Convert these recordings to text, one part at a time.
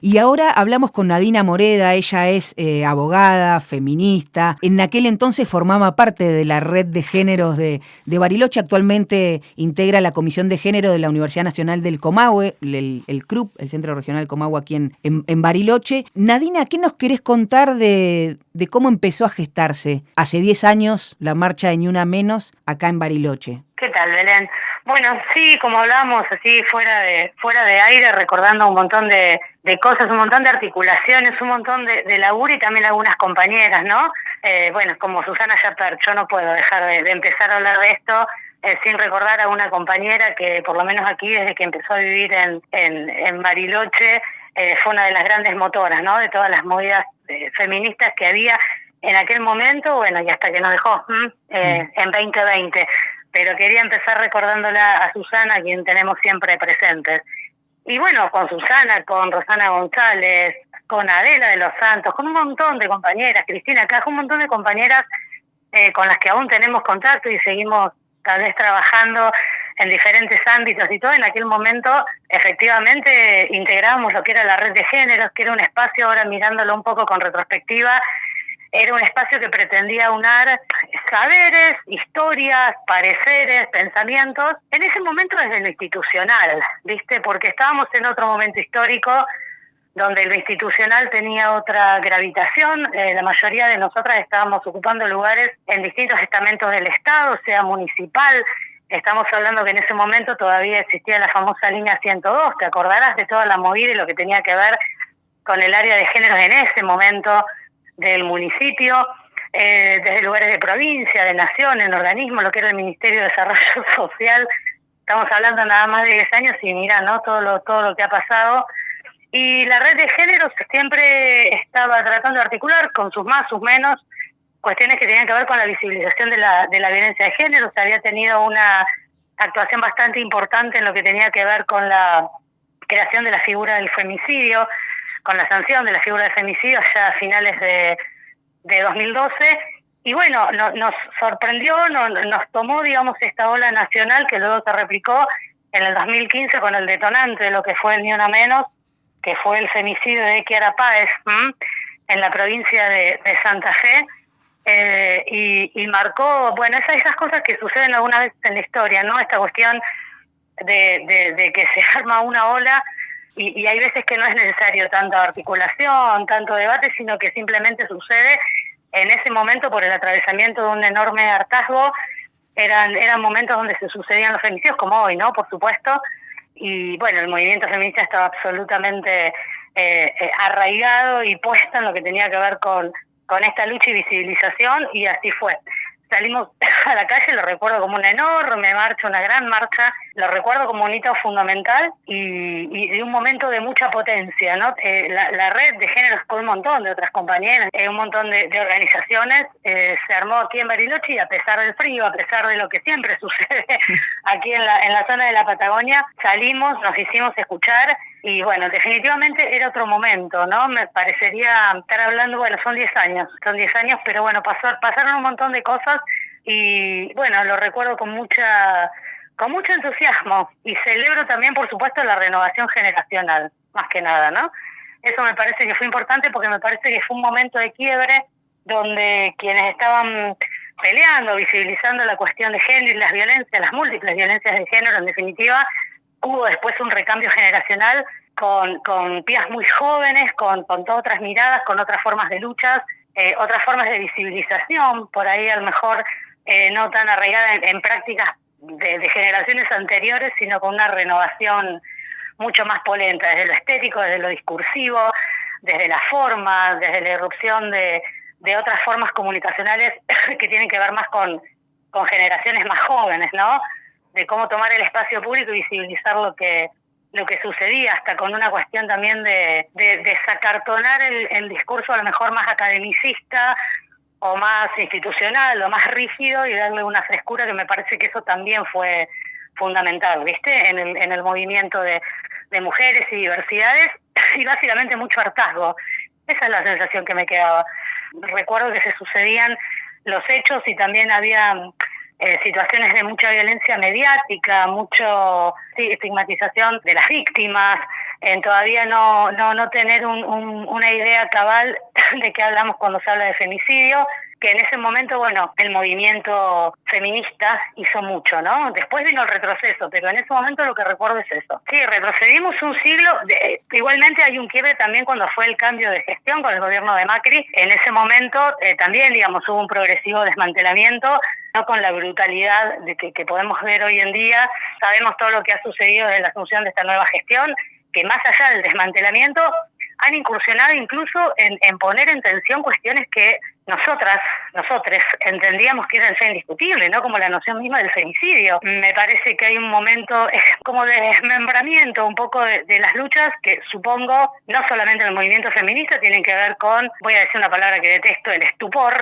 Y ahora hablamos con Nadina Moreda, ella es abogada, feminista. En aquel entonces formaba parte de la red de géneros de Bariloche, actualmente integra la Comisión de Género de la Universidad Nacional del Comahue, el CRUP, el Centro Regional Comahue aquí en Bariloche. Nadina, ¿qué nos querés contar de cómo empezó a gestarse hace 10 años la marcha de Ni Una Menos acá en Bariloche? ¿Qué tal, Belén? Bueno, sí, como hablábamos así fuera de aire, recordando un montón de cosas, un montón de articulaciones, un montón de laburo y también algunas compañeras, ¿no? Bueno, como Susana Yapper, yo no puedo dejar de empezar a hablar de esto sin recordar a una compañera que por lo menos aquí desde que empezó a vivir en Bariloche fue una de las grandes motoras, ¿no? De todas las movidas feministas que había en aquel momento, bueno, y hasta que nos dejó en 2020. Pero quería empezar recordándola a Susana, a quien tenemos siempre presentes. Y bueno, con Susana, con Rosana González, con Adela de los Santos, con un montón de compañeras, Cristina Caja, un montón de compañeras con las que aún tenemos contacto y seguimos tal vez trabajando en diferentes ámbitos y todo. En aquel momento, efectivamente, integrábamos lo que era la red de géneros, que era un espacio, ahora mirándolo un poco con retrospectiva, era un espacio que pretendía aunar saberes, historias, pareceres, pensamientos, en ese momento desde lo institucional, ¿viste? Porque estábamos en otro momento histórico donde lo institucional tenía otra gravitación. La mayoría de nosotras estábamos ocupando lugares en distintos estamentos del Estado, sea municipal. Estamos hablando que en ese momento todavía existía la famosa línea 102, te acordarás de toda la movida y lo que tenía que ver con el área de géneros en ese momento del municipio, desde lugares de provincia, de nación, en organismos, lo que era el Ministerio de Desarrollo Social. Estamos hablando nada más de 10 años y mira, ¿no? Todo lo que ha pasado. Y la red de géneros siempre estaba tratando de articular, con sus más, sus menos, cuestiones que tenían que ver con la visibilización de la violencia de género. Se había tenido una actuación bastante importante en lo que tenía que ver con la creación de la figura del femicidio, con la sanción de la figura del femicidio allá a finales de 2012. Y bueno, nos sorprendió, nos tomó, digamos, esta ola nacional que luego se replicó en el 2015 con el detonante de lo que fue el Ni Una Menos, que fue el femicidio de Kiara Páez en la provincia de Santa Fe, y marcó, bueno, esas cosas que suceden algunas veces en la historia, ¿no? Esta cuestión de que se arma una ola y hay veces que no es necesario tanta articulación, tanto debate, sino que simplemente sucede en ese momento por el atravesamiento de un enorme hartazgo. Eran momentos donde se sucedían los femicidios, como hoy, ¿no? Por supuesto. Y bueno, el movimiento feminista estaba absolutamente arraigado y puesto en lo que tenía que ver con esta lucha y visibilización, y así fue. Salimos a la calle, lo recuerdo como una enorme marcha, una gran marcha, lo recuerdo como un hito fundamental y de un momento de mucha potencia, ¿no? La red de géneros con un montón de otras compañeras, un montón de organizaciones, se armó aquí en Bariloche, y a pesar del frío, a pesar de lo que siempre sucede aquí en la zona de la Patagonia, salimos, nos hicimos escuchar. Y bueno, definitivamente era otro momento, ¿no? Me parecería estar hablando, bueno, son 10 años, pero bueno, pasaron un montón de cosas y bueno, lo recuerdo con mucho entusiasmo, y celebro también, por supuesto, la renovación generacional, más que nada, ¿no? Eso me parece que fue importante porque me parece que fue un momento de quiebre donde quienes estaban peleando, visibilizando la cuestión de género y las violencias, las múltiples violencias de género en definitiva, hubo después un recambio generacional con pías muy jóvenes, con todas otras miradas, con otras formas de luchas, otras formas de visibilización, por ahí a lo mejor no tan arraigada en prácticas de generaciones anteriores, sino con una renovación mucho más polenta, desde lo estético, desde lo discursivo, desde la forma, desde la irrupción de otras formas comunicacionales que tienen que ver más con generaciones más jóvenes, ¿no? De cómo tomar el espacio público y visibilizar lo que sucedía, hasta con una cuestión también de desacartonar el discurso a lo mejor más academicista o más institucional o más rígido, y darle una frescura, que me parece que eso también fue fundamental, ¿viste? En el movimiento de mujeres y diversidades, y básicamente mucho hartazgo. Esa es la sensación que me quedaba. Recuerdo que se sucedían los hechos y también había situaciones de mucha violencia mediática, estigmatización de las víctimas, en todavía no tener una idea cabal de qué hablamos cuando se habla de femicidio, que en ese momento, bueno, el movimiento feminista hizo mucho, ¿no? Después vino el retroceso, pero en ese momento lo que recuerdo es eso. Sí, retrocedimos un siglo, igualmente hay un quiebre también cuando fue el cambio de gestión con el gobierno de Macri. En ese momento también, digamos, hubo un progresivo desmantelamiento, no con la brutalidad de que podemos ver hoy en día. Sabemos todo lo que ha sucedido desde la asunción de esta nueva gestión, que más allá del desmantelamiento han incursionado incluso en poner en tensión cuestiones que nosotros entendíamos que eran ya indiscutibles, ¿no? Como la noción misma del femicidio. Me parece que hay un momento como de desmembramiento un poco de las luchas que supongo, no solamente en el movimiento feminista, tienen que ver con, voy a decir una palabra que detesto, el estupor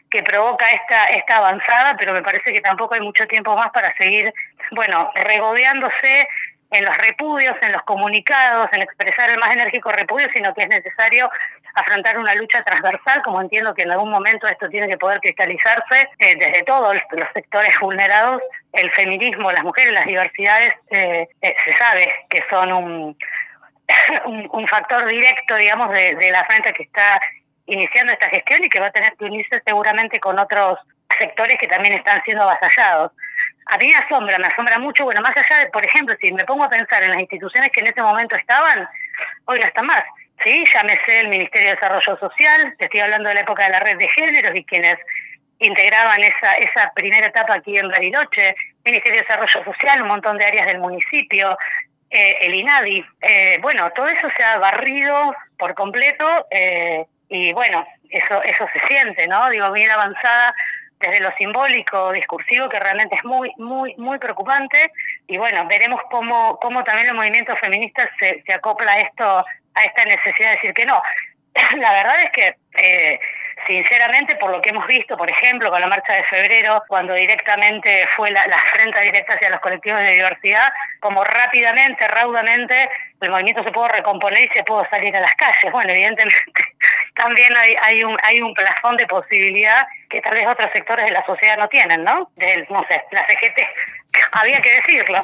que provoca esta avanzada, pero me parece que tampoco hay mucho tiempo más para seguir, bueno, regodeándose en los repudios, en los comunicados, en expresar el más enérgico repudio, sino que es necesario afrontar una lucha transversal, como entiendo que en algún momento esto tiene que poder cristalizarse desde todos los sectores vulnerados. El feminismo, las mujeres, las diversidades, se sabe que son un factor directo, digamos, de la frente que está iniciando esta gestión y que va a tener que unirse seguramente con otros sectores que también están siendo avasallados. A mí me asombra mucho, bueno, más allá de, por ejemplo, si me pongo a pensar en las instituciones que en ese momento estaban, hoy no están más, ¿sí? Llámese el Ministerio de Desarrollo Social, te estoy hablando de la época de la red de géneros y quienes integraban esa primera etapa aquí en Bariloche, Ministerio de Desarrollo Social, un montón de áreas del municipio, el INADI, bueno, todo eso se ha barrido por completo y bueno, eso se siente, ¿no? Digo, bien avanzada desde lo simbólico, discursivo, que realmente es muy preocupante, y bueno, veremos cómo también el movimiento feminista se acopla a esta necesidad de decir que no. La verdad es que, sinceramente, por lo que hemos visto, por ejemplo, con la marcha de febrero, cuando directamente fue la afrenta directa hacia los colectivos de diversidad, como rápidamente, raudamente, el movimiento se pudo recomponer y se pudo salir a las calles. Bueno, evidentemente también hay un plafón de posibilidad que tal vez otros sectores de la sociedad no tienen, ¿no? No sé, la CGT, había que decirlo.